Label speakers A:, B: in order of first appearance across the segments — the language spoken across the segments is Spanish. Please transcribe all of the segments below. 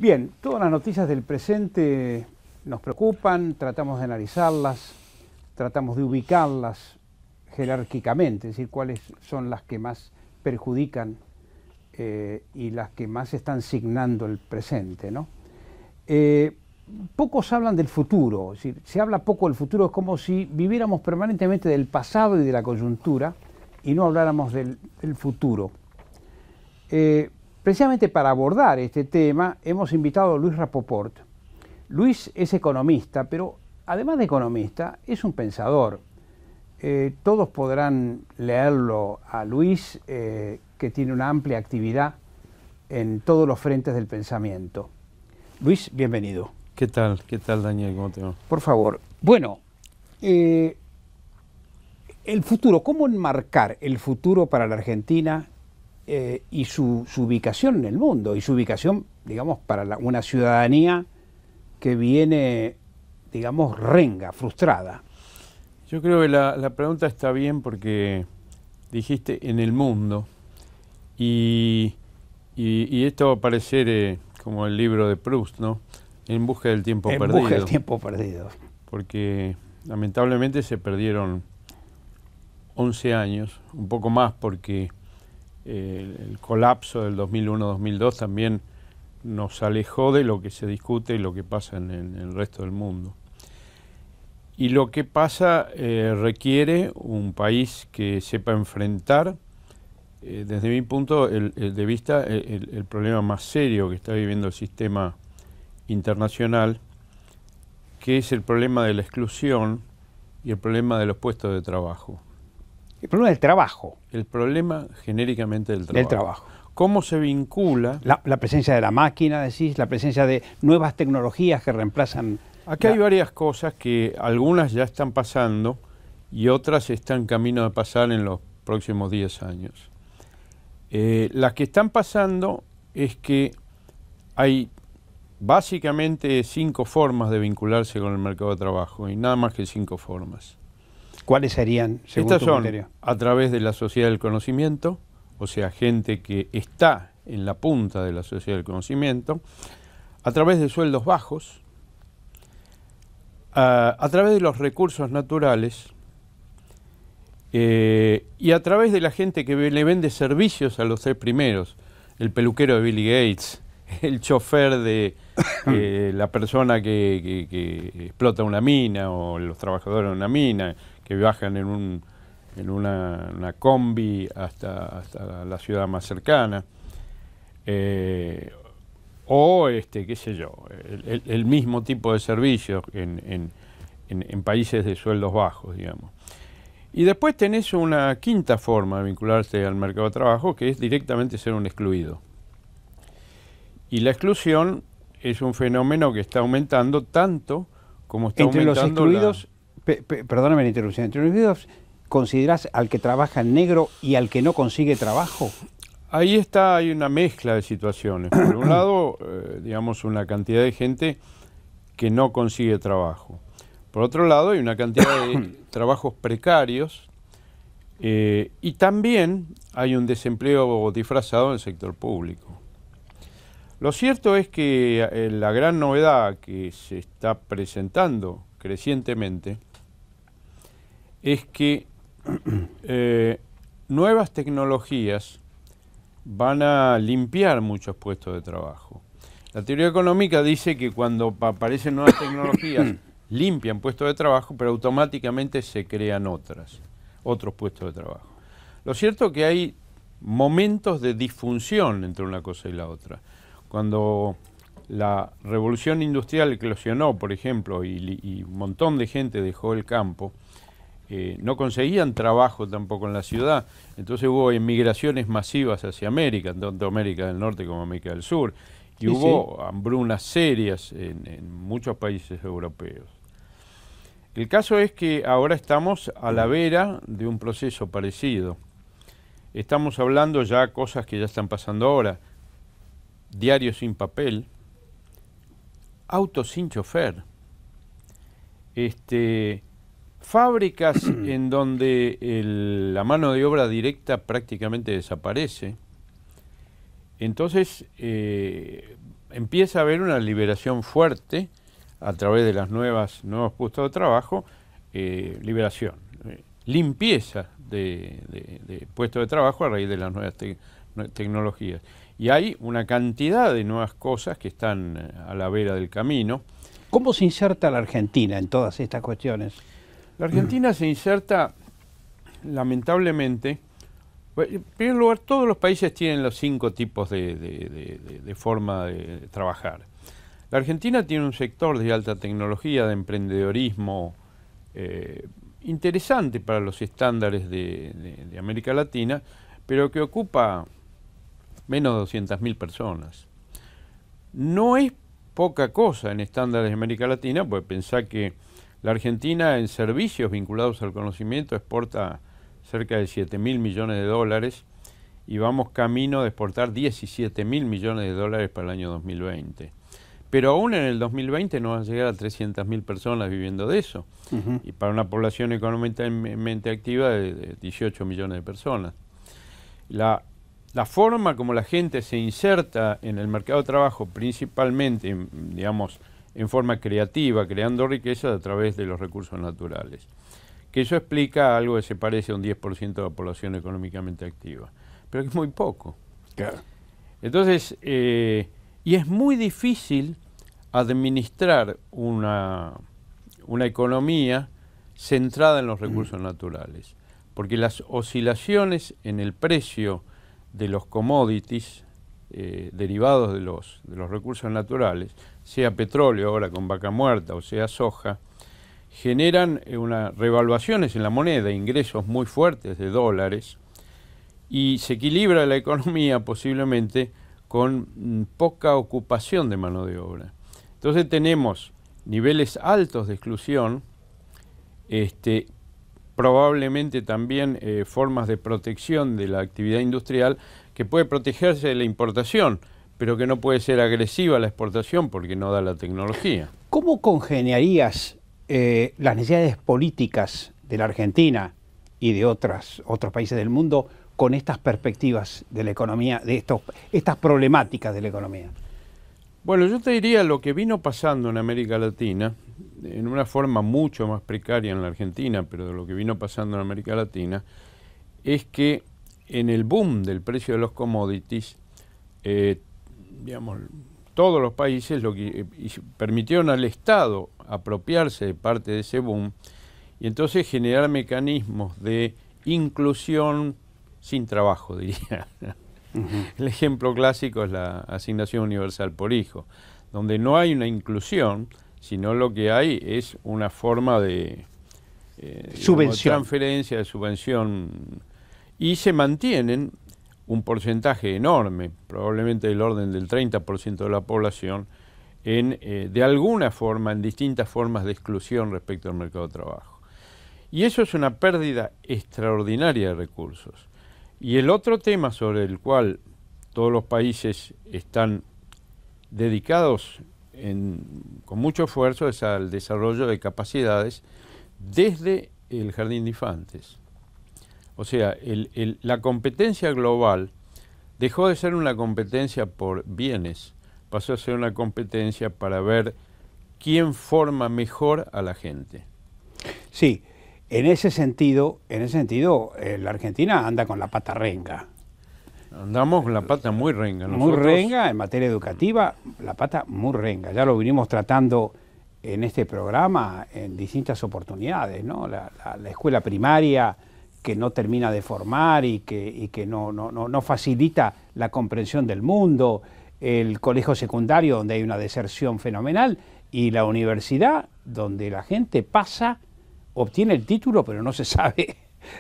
A: Bien, todas las noticias del presente nos preocupan, tratamos de analizarlas, tratamos de ubicarlas jerárquicamente, es decir, cuáles son las que más perjudican y las que más están signando el presente, ¿no? Pocos hablan del futuro, es decir, se habla poco del futuro, es como si viviéramos permanentemente del pasado y de la coyuntura y no habláramos del futuro. Precisamente para abordar este tema hemos invitado a Luis Rapoport. Luis es economista, pero además de economista es un pensador. Todos podrán leerlo a Luis, que tiene una amplia actividad en todos los frentes del pensamiento. Luis, bienvenido.
B: ¿Qué tal, Daniel? ¿Cómo te va?
A: Por favor. Bueno, el futuro, ¿cómo enmarcar el futuro para la Argentina y su ubicación en el mundo? Y su ubicación, digamos, para una ciudadanía que viene, digamos, renga, frustrada.
B: Yo creo que la pregunta está bien porque dijiste en el mundo y esto va a parecer como el libro de Proust, ¿no? En busca del tiempo perdido.
A: En busca del tiempo perdido.
B: Porque lamentablemente se perdieron 11 años, un poco más porque el colapso del 2001-2002 también nos alejó de lo que se discute y lo que pasa en el resto del mundo. Y lo que pasa requiere un país que sepa enfrentar, desde mi punto de vista, el problema más serio que está viviendo el sistema internacional, que es el problema de la exclusión y el problema de los puestos de trabajo.
A: El problema del trabajo.
B: El problema genéricamente del trabajo.
A: Del trabajo.
B: ¿Cómo se vincula?
A: La presencia de la máquina, decís, la presencia de nuevas tecnologías que reemplazan...
B: Aquí hay varias cosas que algunas ya están pasando y otras están camino de pasar en los próximos 10 años. Las que están pasando es que hay básicamente 5 formas de vincularse con el mercado de trabajo y nada más que 5 formas.
A: ¿Cuáles serían, según
B: Estas
A: tu
B: son
A: criterio?
B: A través de la sociedad del conocimiento, o sea, gente que está en la punta de la sociedad del conocimiento, a través de sueldos bajos, a través de los recursos naturales y a través de la gente que le vende servicios a los 3 primeros, el peluquero de Bill Gates, el chofer de la persona que explota una mina o los trabajadores de una mina que viajan en una combi hasta la ciudad más cercana. O, qué sé yo, el mismo tipo de servicios en países de sueldos bajos, digamos. Y después tenés una quinta forma de vincularse al mercado de trabajo, que es directamente ser un excluido. Y la exclusión es un fenómeno que está aumentando tanto como está
A: Entre los
B: aumentando
A: excluidos, perdóname la interrupción, entre los excluidos, ¿considerás al que trabaja en negro y al que no consigue trabajo?
B: Ahí hay una mezcla de situaciones. Por un lado, digamos, una cantidad de gente que no consigue trabajo. Por otro lado, hay una cantidad de trabajos precarios y también hay un desempleo disfrazado en el sector público. Lo cierto es que la gran novedad que se está presentando crecientemente es que nuevas tecnologías van a limpiar muchos puestos de trabajo. La teoría económica dice que cuando aparecen nuevas tecnologías limpian puestos de trabajo, pero automáticamente se crean otros puestos de trabajo. Lo cierto es que hay momentos de disfunción entre una cosa y la otra. Cuando la revolución industrial eclosionó, por ejemplo, y un montón de gente dejó el campo, no conseguían trabajo tampoco en la ciudad, entonces hubo emigraciones masivas hacia América, tanto América del Norte como América del Sur, y hubo hambrunas serias en muchos países europeos. El caso es que ahora estamos a la vera de un proceso parecido. Estamos hablando ya cosas que ya están pasando ahora, diarios sin papel, autos sin chofer, fábricas en donde la mano de obra directa prácticamente desaparece. Entonces empieza a haber una liberación fuerte a través de los nuevos puestos de trabajo, limpieza de puestos de trabajo a raíz de las nuevas tecnologías. Y hay una cantidad de nuevas cosas que están a la vera del camino.
A: ¿Cómo se inserta la Argentina en todas estas cuestiones?
B: La Argentina se inserta, lamentablemente, en primer lugar, todos los países tienen los 5 tipos de forma de trabajar. La Argentina tiene un sector de alta tecnología, de emprendedorismo, interesante para los estándares de América Latina, pero que ocupa menos de 200.000 personas. No es poca cosa en estándares de América Latina, porque pensá que la Argentina en servicios vinculados al conocimiento exporta cerca de 7.000 millones de dólares y vamos camino de exportar 17.000 millones de dólares para el año 2020. Pero aún en el 2020 no van a llegar a 300.000 personas viviendo de eso, y para una población económicamente activa de 18 millones de personas. La forma como la gente se inserta en el mercado de trabajo, principalmente, digamos, en forma creativa, creando riqueza a través de los recursos naturales. Que eso explica algo que se parece a un 10% de la población económicamente activa, pero que es muy poco.
A: Claro.
B: Entonces, y es muy difícil administrar una economía centrada en los recursos naturales, porque las oscilaciones en el precio de los commodities derivados de los recursos naturales, sea petróleo ahora con vaca muerta o sea soja, generan revaluaciones en la moneda, ingresos muy fuertes de dólares, y se equilibra la economía posiblemente con poca ocupación de mano de obra. Entonces tenemos niveles altos de exclusión, probablemente también formas de protección de la actividad industrial que puede protegerse de la importación, pero que no puede ser agresiva la exportación porque no da la tecnología.
A: ¿Cómo congeniarías las necesidades políticas de la Argentina y de otros países del mundo con estas perspectivas de la economía, de estas problemáticas de la economía?
B: Bueno, yo te diría lo que vino pasando en América Latina, en una forma mucho más precaria en la Argentina, pero de lo que vino pasando en América Latina, es que en el boom del precio de los commodities, digamos, todos los países permitieron al Estado apropiarse de parte de ese boom y entonces generar mecanismos de inclusión sin trabajo, diría. El ejemplo clásico es la asignación universal por hijo, donde no hay una inclusión, sino lo que hay es una forma de transferencia, de subvención, y se mantienen un porcentaje enorme, probablemente del orden del 30% de la población, de alguna forma, en distintas formas de exclusión respecto al mercado de trabajo. Y eso es una pérdida extraordinaria de recursos. Y el otro tema sobre el cual todos los países están dedicados con mucho esfuerzo es al desarrollo de capacidades desde el jardín de infantes. O sea, la competencia global dejó de ser una competencia por bienes, pasó a ser una competencia para ver quién forma mejor a la gente.
A: Sí. En ese sentido, la Argentina anda con la pata renga.
B: Andamos con la pata muy renga.
A: Muy renga en materia educativa, la pata muy renga. Ya lo vinimos tratando en este programa en distintas oportunidades, ¿no? La escuela primaria que no termina de formar y que no facilita la comprensión del mundo, el colegio secundario donde hay una deserción fenomenal y la universidad donde la gente obtiene el título, pero no se sabe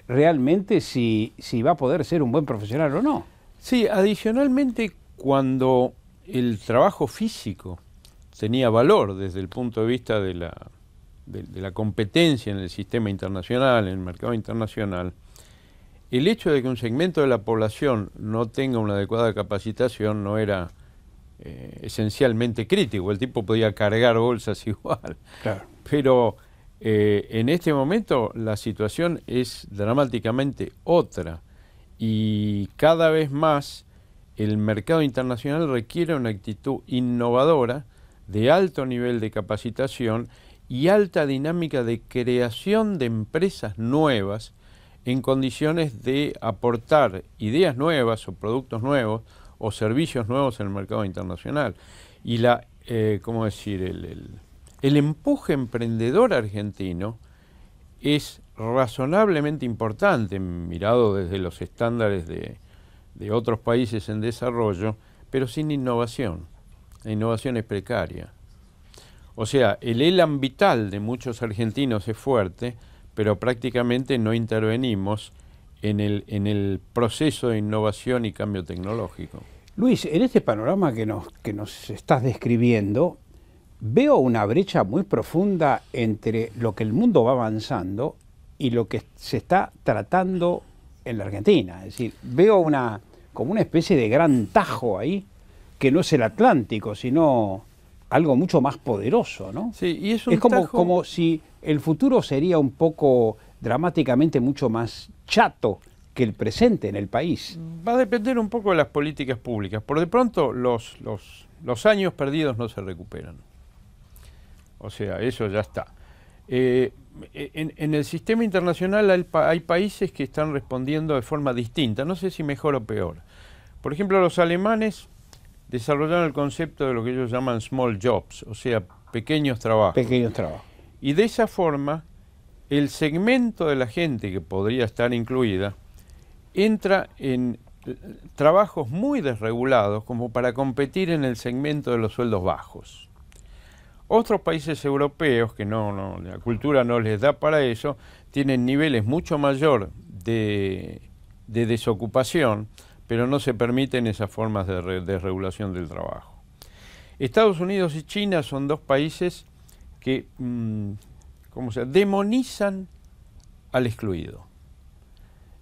A: realmente si va a poder ser un buen profesional o no.
B: Sí, adicionalmente, cuando el trabajo físico tenía valor desde el punto de vista de la competencia en el sistema internacional, en el mercado internacional, el hecho de que un segmento de la población no tenga una adecuada capacitación no era esencialmente crítico. El tipo podía cargar bolsas igual.
A: Claro.
B: Pero en este momento la situación es dramáticamente otra y cada vez más el mercado internacional requiere una actitud innovadora, de alto nivel de capacitación y alta dinámica de creación de empresas nuevas en condiciones de aportar ideas nuevas o productos nuevos o servicios nuevos en el mercado internacional. Y ¿cómo decir? El empuje emprendedor argentino es razonablemente importante, mirado desde los estándares de otros países en desarrollo, pero sin innovación. La innovación es precaria. O sea, el elan vital de muchos argentinos es fuerte, pero prácticamente no intervenimos en el proceso de innovación y cambio tecnológico.
A: Luis, en este panorama que nos estás describiendo, veo una brecha muy profunda entre lo que el mundo va avanzando y lo que se está tratando en la Argentina. Es decir, veo como una especie de gran tajo ahí, que no es el Atlántico, sino algo mucho más poderoso, ¿no?
B: Sí, y es
A: como si el futuro sería un poco dramáticamente mucho más chato que el presente en el país.
B: Va a depender un poco de las políticas públicas. Por de pronto, los años perdidos no se recuperan. O sea, eso ya está. En el sistema internacional hay países que están respondiendo de forma distinta, no sé si mejor o peor. Por ejemplo, los alemanes desarrollaron el concepto de lo que ellos llaman small jobs, o sea, pequeños trabajos.
A: Pequeños trabajos.
B: Y de esa forma, el segmento de la gente que podría estar incluida entra en trabajos muy desregulados como para competir en el segmento de los sueldos bajos. Otros países europeos, que la cultura no les da para eso, tienen niveles mucho mayor de desocupación, pero no se permiten esas formas de regulación del trabajo. Estados Unidos y China son dos países que demonizan al excluido.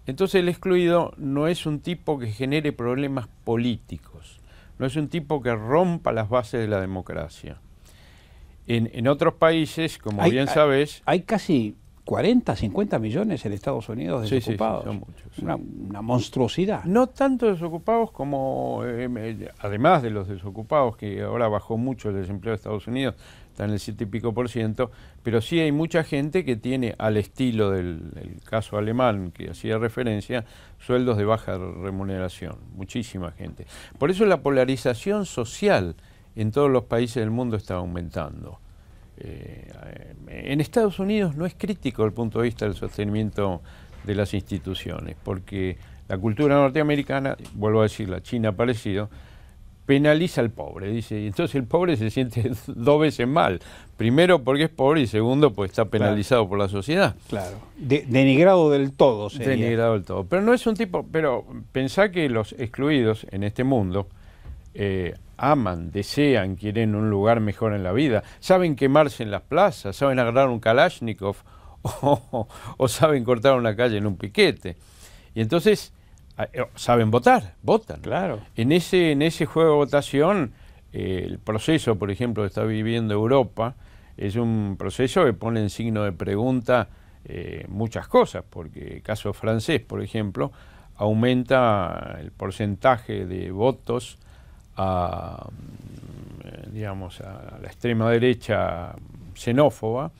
B: Entonces el excluido no es un tipo que genere problemas políticos, no es un tipo que rompa las bases de la democracia. En otros países, como bien sabes...
A: Hay casi 40, 50 millones en Estados Unidos desocupados.
B: Sí, son muchos. Sí.
A: Una monstruosidad.
B: No tanto desocupados como, además de los desocupados, que ahora bajó mucho el desempleo de Estados Unidos, está en el 7 y pico %, pero sí hay mucha gente que tiene, al estilo del caso alemán que hacía referencia, sueldos de baja remuneración, muchísima gente. Por eso la polarización social en todos los países del mundo está aumentando. En Estados Unidos no es crítico desde el punto de vista del sostenimiento de las instituciones, porque la cultura norteamericana, vuelvo a decir, la China parecido, penaliza al pobre, dice, y entonces el pobre se siente dos veces mal. Primero porque es pobre y segundo porque está penalizado por la sociedad.
A: Claro. Denigrado del todo sería.
B: Denigrado del todo. Pero no es un tipo, pero pensá que los excluidos en este mundo aman, desean, quieren un lugar mejor en la vida, saben quemarse en las plazas, saben agarrar un Kalashnikov o saben cortar una calle en un piquete. Y entonces saben votar, votan.
A: Claro.
B: En ese juego de votación, el proceso, por ejemplo, que está viviendo Europa, es un proceso que pone en signo de pregunta muchas cosas, porque el caso francés, por ejemplo, aumenta el porcentaje de votos a la extrema derecha xenófoba,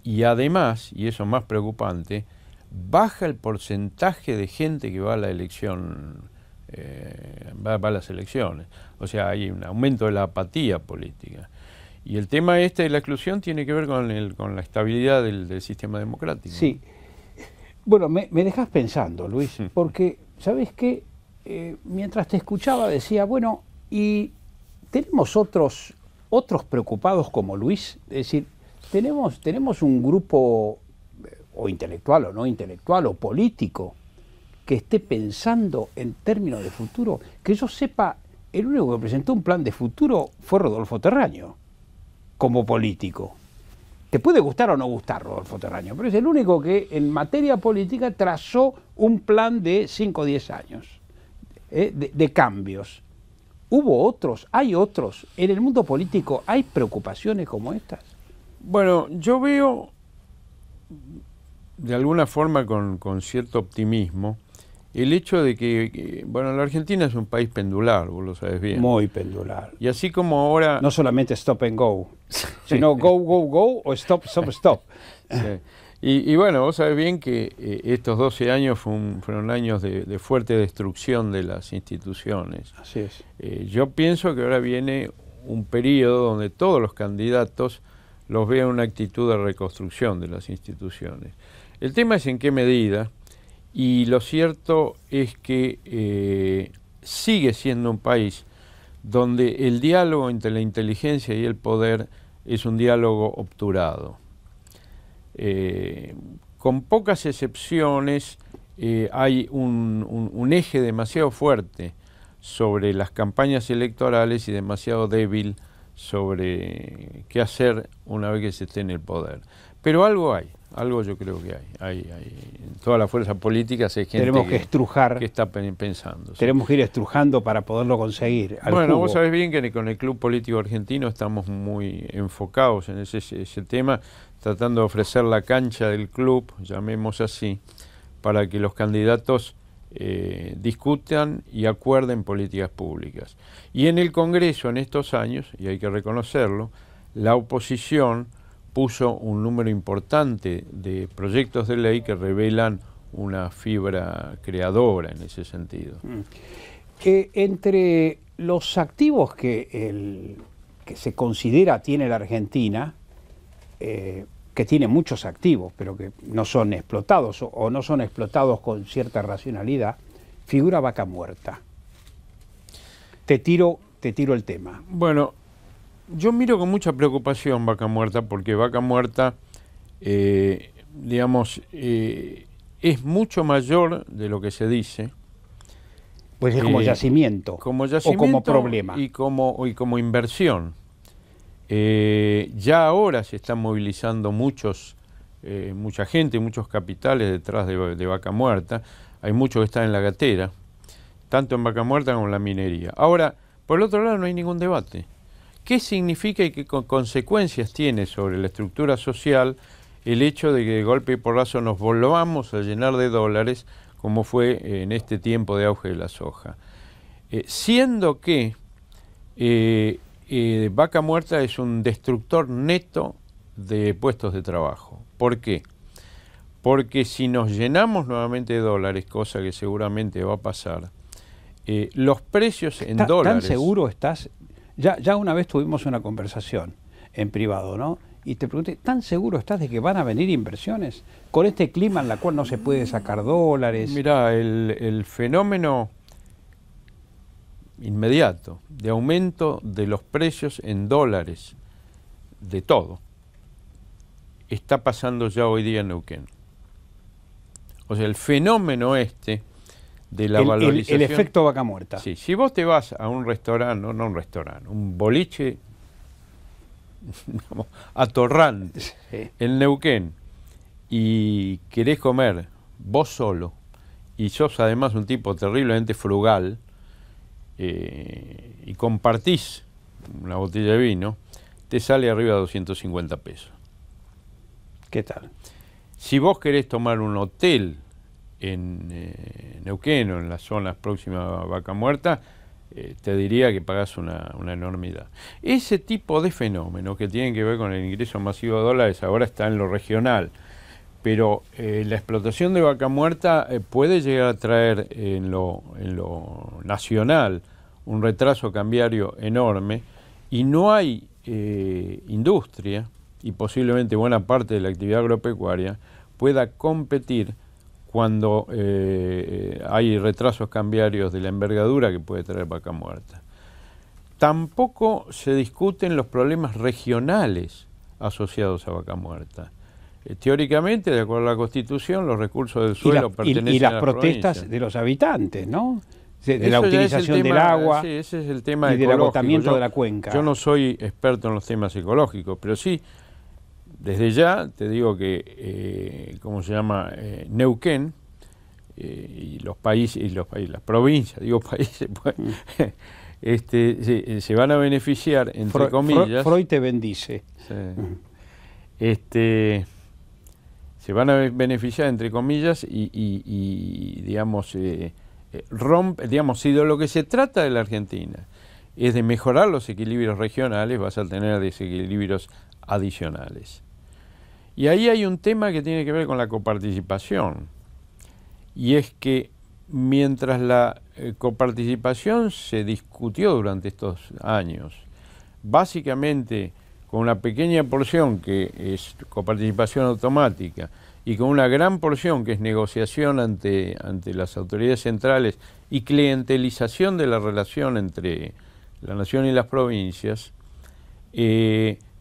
B: y además, y eso es más preocupante, baja el porcentaje de gente que va a la elección, va a las elecciones. O sea, hay un aumento de la apatía política. Y el tema de la exclusión tiene que ver con la estabilidad del sistema democrático.
A: Sí. Bueno, me dejas pensando, Luis, porque, ¿sabes qué? Mientras te escuchaba decía, bueno, y tenemos otros preocupados como Luis, es decir, tenemos un grupo o intelectual o no intelectual o político que esté pensando en términos de futuro. Que yo sepa, el único que presentó un plan de futuro fue Rodolfo Terraño, como político. Te puede gustar o no gustar Rodolfo Terraño, pero es el único que en materia política trazó un plan de 5 o 10 años, de cambios. ¿Hubo otros? ¿Hay otros? ¿En el mundo político hay preocupaciones como estas?
B: Bueno, yo veo de alguna forma con cierto optimismo el hecho de bueno, la Argentina es un país pendular, vos lo sabes bien.
A: Muy pendular.
B: Y así como ahora...
A: No solamente stop and go, sino go, go, go o stop, stop, stop.
B: Sí. Y bueno, vos sabés bien que estos 12 años fueron años de fuerte destrucción de las instituciones.
A: Así es.
B: Yo pienso que ahora viene un periodo donde todos los candidatos los vean una actitud de reconstrucción de las instituciones. El tema es en qué medida, y lo cierto es que sigue siendo un país donde el diálogo entre la inteligencia y el poder es un diálogo obturado. Con pocas excepciones hay un eje demasiado fuerte sobre las campañas electorales y demasiado débil sobre qué hacer una vez que se esté en el poder. Pero algo hay, algo yo creo que hay. En todas las fuerzas políticas hay gente
A: tenemos que estrujar,
B: que está pensando.
A: Tenemos que ir estrujando para poderlo conseguir.
B: Bueno, vos sabés bien que con el Club Político Argentino estamos muy enfocados en ese tema, tratando de ofrecer la cancha del club, llamemos así, para que los candidatos discutan y acuerden políticas públicas. Y en el Congreso en estos años, y hay que reconocerlo, la oposición puso un número importante de proyectos de ley que revelan una fibra creadora en ese sentido.
A: Entre los activos que se considera tiene la Argentina, que tiene muchos activos, pero que no son explotados o no son explotados con cierta racionalidad, figura Vaca Muerta. Te tiro el tema.
B: Bueno, yo miro con mucha preocupación Vaca Muerta, porque Vaca Muerta, digamos, es mucho mayor de lo que se dice.
A: Pues es como yacimiento, o como problema.
B: Y como inversión. Ya ahora se están movilizando mucha gente, muchos capitales detrás de Vaca Muerta. Hay muchos que están en la gatera, tanto en Vaca Muerta como en la minería. Ahora, por el otro lado, no hay ningún debate. ¿Qué significa y qué consecuencias tiene sobre la estructura social el hecho de que de golpe y porrazo nos volvamos a llenar de dólares, como fue en este tiempo de auge de la soja? Siendo que Vaca Muerta es un destructor neto de puestos de trabajo. ¿Por qué? Porque si nos llenamos nuevamente de dólares, cosa que seguramente va a pasar, los precios en dólares...
A: ¿Tan seguro estás? Ya una vez tuvimos una conversación en privado, ¿no? Y te pregunté, ¿tan seguro estás de que van a venir inversiones con este clima en el cual no se puede sacar dólares?
B: Mirá, el fenómeno inmediato de aumento de los precios en dólares de todo está pasando ya hoy día en Neuquén. O sea, el fenómeno de la valorización...
A: El efecto Vaca Muerta.
B: Sí, si vos te vas a un restaurante, no un restaurante, un boliche digamos, atorrante en Neuquén y querés comer vos solo y sos además un tipo terriblemente frugal y compartís una botella de vino, te sale arriba de 250 pesos.
A: ¿Qué tal?
B: Si vos querés tomar un hotel en Neuquén o en las zonas próximas a Vaca Muerta, te diría que pagás una enormidad. Ese tipo de fenómenos que tienen que ver con el ingreso masivo de dólares ahora está en lo regional, pero la explotación de Vaca Muerta puede llegar a traer en lo nacional un retraso cambiario enorme, y no hay industria, y posiblemente buena parte de la actividad agropecuaria pueda competir cuando hay retrasos cambiarios de la envergadura que puede traer Vaca Muerta. Tampoco se discuten los problemas regionales asociados a Vaca Muerta. Teóricamente, de acuerdo a la Constitución, los recursos del suelo pertenecen a las
A: provincias. Y las protestas de los habitantes, ¿no? De la utilización del agua,
B: sí, ese es el tema
A: y del agotamiento de la cuenca.
B: Yo no soy experto en los temas ecológicos, pero sí, desde ya te digo que, ¿cómo se llama? Neuquén y los países, las provincias, digo países, pues, se van a beneficiar, entre comillas.
A: Freud te bendice.
B: Sí. se van a beneficiar, entre comillas, y digamos, digamos, si de lo que se trata de la Argentina es de mejorar los equilibrios regionales, vas a tener desequilibrios adicionales. Y ahí hay un tema que tiene que ver con la coparticipación, y es que mientras la coparticipación se discutió durante estos años, básicamente con una pequeña porción que es coparticipación automática y con una gran porción que es negociación ante las autoridades centrales y clientelización de la relación entre la nación y las provincias,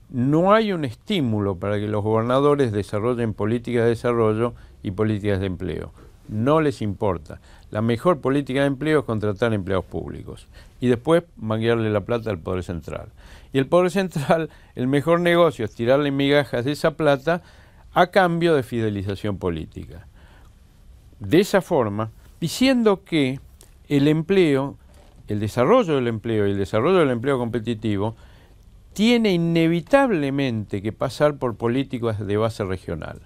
B: no hay un estímulo para que los gobernadores desarrollen políticas de desarrollo y políticas de empleo. No les importa. La mejor política de empleo es contratar empleados públicos y después manguearle la plata al Poder Central. Y el Poder Central, el mejor negocio es tirarle migajas de esa plata a cambio de fidelización política. De esa forma, diciendo que el empleo, el desarrollo del empleo y el desarrollo del empleo competitivo tiene inevitablemente que pasar por políticas de base regional.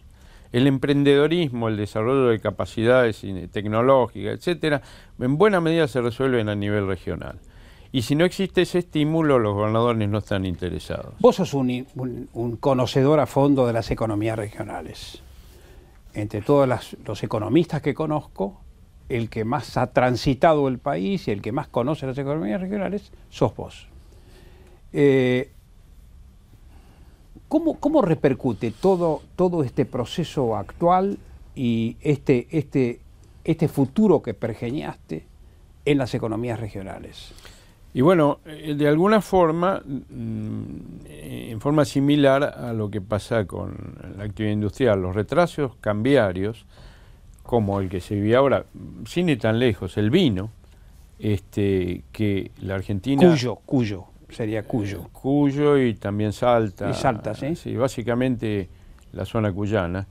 B: El emprendedorismo, el desarrollo de capacidades tecnológicas, etcétera, en buena medida se resuelven a nivel regional. Y si no existe ese estímulo, los gobernadores no están interesados.
A: Vos sos un conocedor a fondo de las economías regionales. Entre todos los economistas que conozco, el que más ha transitado el país y el que más conoce las economías regionales, sos vos. ¿Cómo repercute todo este proceso actual y este futuro que pergeñaste en las economías regionales?
B: Y bueno, de alguna forma, en forma similar a lo que pasa con la actividad industrial, los retrasos cambiarios, como el que se vive ahora, sin ir tan lejos, el vino, que la Argentina...
A: Cuyo. Sería Cuyo.
B: Cuyo y también Salta.
A: Y Salta, ¿sí?
B: Sí, básicamente la zona cuyana,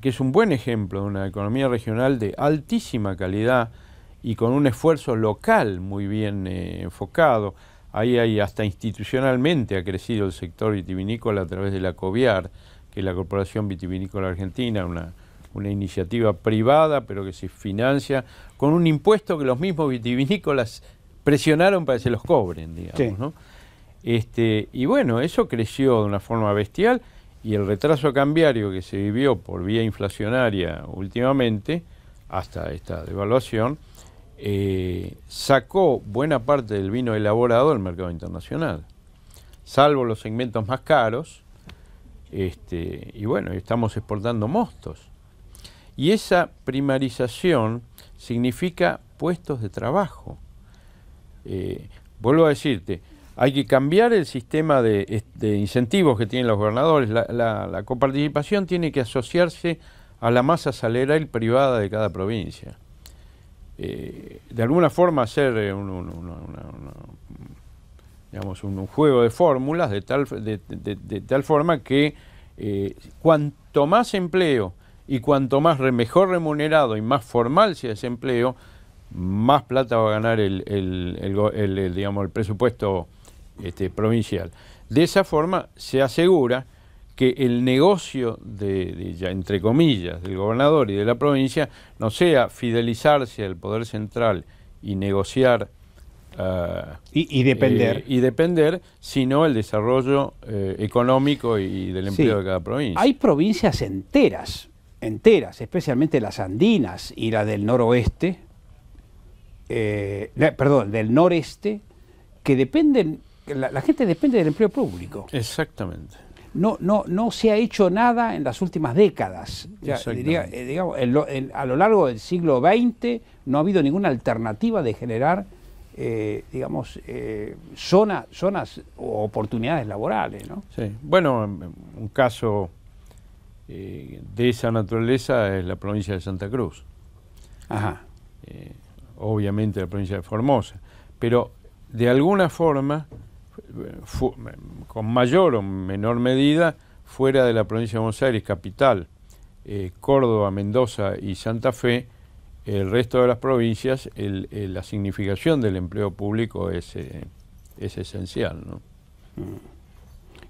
B: que es un buen ejemplo de una economía regional de altísima calidad y con un esfuerzo local muy bien enfocado. Ahí hay hasta institucionalmente ha crecido el sector vitivinícola a través de la COVIAR, que es la Corporación Vitivinícola Argentina, una iniciativa privada, pero que se financia con un impuesto que los mismos vitivinícolas presionaron para que se los cobren, digamos,
A: sí.
B: ¿no? Y bueno, eso creció de una forma bestial y el retraso cambiario que se vivió por vía inflacionaria últimamente, hasta esta devaluación, sacó buena parte del vino elaborado del mercado internacional, salvo los segmentos más caros, y bueno, estamos exportando mostos. Y esa primarización significa puestos de trabajo. Vuelvo a decirte, hay que cambiar el sistema de incentivos que tienen los gobernadores. La coparticipación tiene que asociarse a la masa salarial privada de cada provincia. De alguna forma hacer digamos, un juego de fórmulas de tal forma que cuanto más empleo y cuanto más mejor remunerado y más formal sea ese empleo, más plata va a ganar digamos, el presupuesto provincial. De esa forma se asegura que el negocio ya entre comillas, del gobernador y de la provincia no sea fidelizarse al poder central y negociar
A: y depender,
B: sino el desarrollo económico y del empleo de cada provincia.
A: Hay provincias enteras, especialmente las andinas y la del noroeste, del noreste, que dependen, la gente depende del empleo público.
B: Exactamente.
A: No se ha hecho nada en las últimas décadas. Digamos, a lo largo del siglo XX no ha habido ninguna alternativa de generar zonas o oportunidades laborales, ¿no?
B: Sí. Bueno, un caso de esa naturaleza es la provincia de Santa Cruz.
A: Ajá.
B: Obviamente la provincia de Formosa, pero de alguna forma, con mayor o menor medida, fuera de la provincia de Buenos Aires, capital, Córdoba, Mendoza y Santa Fe, el resto de las provincias, la significación del empleo público es esencial, ¿no?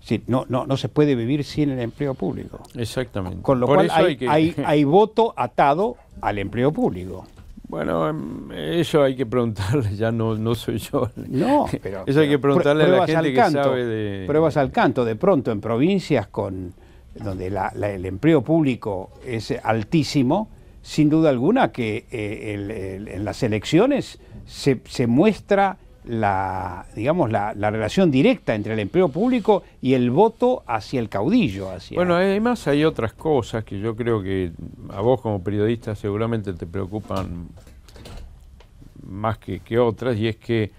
A: Sí, no se puede vivir sin el empleo público.
B: Exactamente.
A: Con lo
B: Por
A: cual
B: eso
A: hay voto atado al empleo público.
B: Bueno, eso hay que preguntarle, ya no soy yo.
A: No, pero
B: eso hay que preguntarle a la gente que
A: canto,
B: sabe de...
A: Pruebas al canto, de pronto en provincias donde el empleo público es altísimo, sin duda alguna que en las elecciones se muestra la relación directa entre el empleo público y el voto hacia el caudillo.
B: Bueno, además hay otras cosas que yo creo que a vos como periodista seguramente te preocupan más que otras, y es que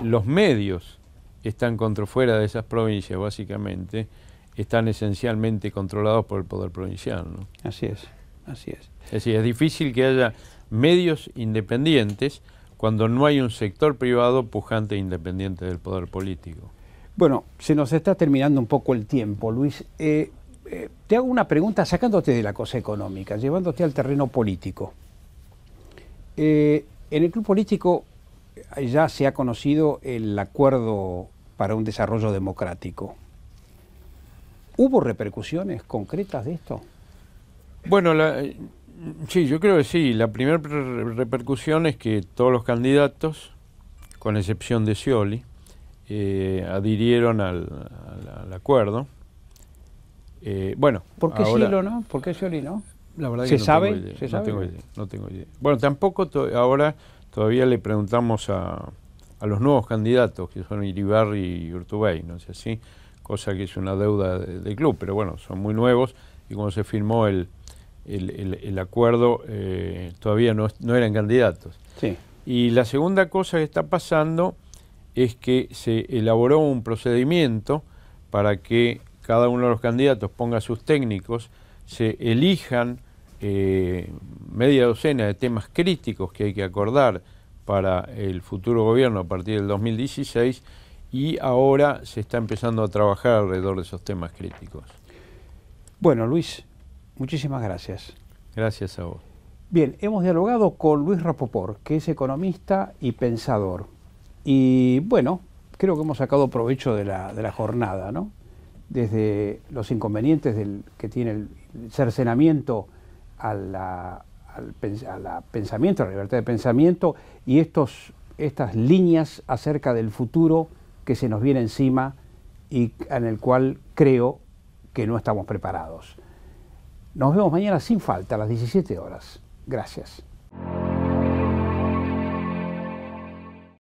B: los medios están fuera de esas provincias, básicamente, están esencialmente controlados por el poder provincial, ¿no?
A: Así es, así es.
B: Es decir, es difícil que haya medios independientes cuando no hay un sector privado pujante e independiente del poder político.
A: Bueno, se nos está terminando un poco el tiempo, Luis. Te hago una pregunta sacándote de la cosa económica, llevándote al terreno político. En el club político ya se ha conocido el acuerdo para un desarrollo democrático. ¿Hubo repercusiones concretas de esto?
B: Bueno, sí, yo creo que sí. La primera repercusión es que todos los candidatos, con excepción de Scioli, adhirieron al acuerdo. Bueno,
A: ¿por qué Scioli no? ¿Por qué Scioli no?
B: La verdad
A: ¿Se
B: que
A: sabe?
B: No tengo idea. Bueno, tampoco ahora todavía le preguntamos a los nuevos candidatos, que son Iribarri y Urtubey, ¿no es así? Cosa que es una deuda del club, pero bueno, son muy nuevos, y como se firmó el acuerdo, todavía no eran candidatos.
A: Sí.
B: Y la segunda cosa que está pasando es que se elaboró un procedimiento para que cada uno de los candidatos ponga sus técnicos, se elijan media docena de temas críticos que hay que acordar para el futuro gobierno a partir del 2016, y ahora se está empezando a trabajar alrededor de esos temas críticos.
A: Bueno, Luis, muchísimas gracias.
B: Gracias a vos.
A: Bien, hemos dialogado con Luis Rapoport, que es economista y pensador. Y bueno, creo que hemos sacado provecho de la jornada, ¿no? Desde los inconvenientes que tiene el cercenamiento al pensamiento, a la libertad de pensamiento, y estas líneas acerca del futuro que se nos viene encima y en el cual creo que no estamos preparados. Nos vemos mañana sin falta a las 17 horas. Gracias.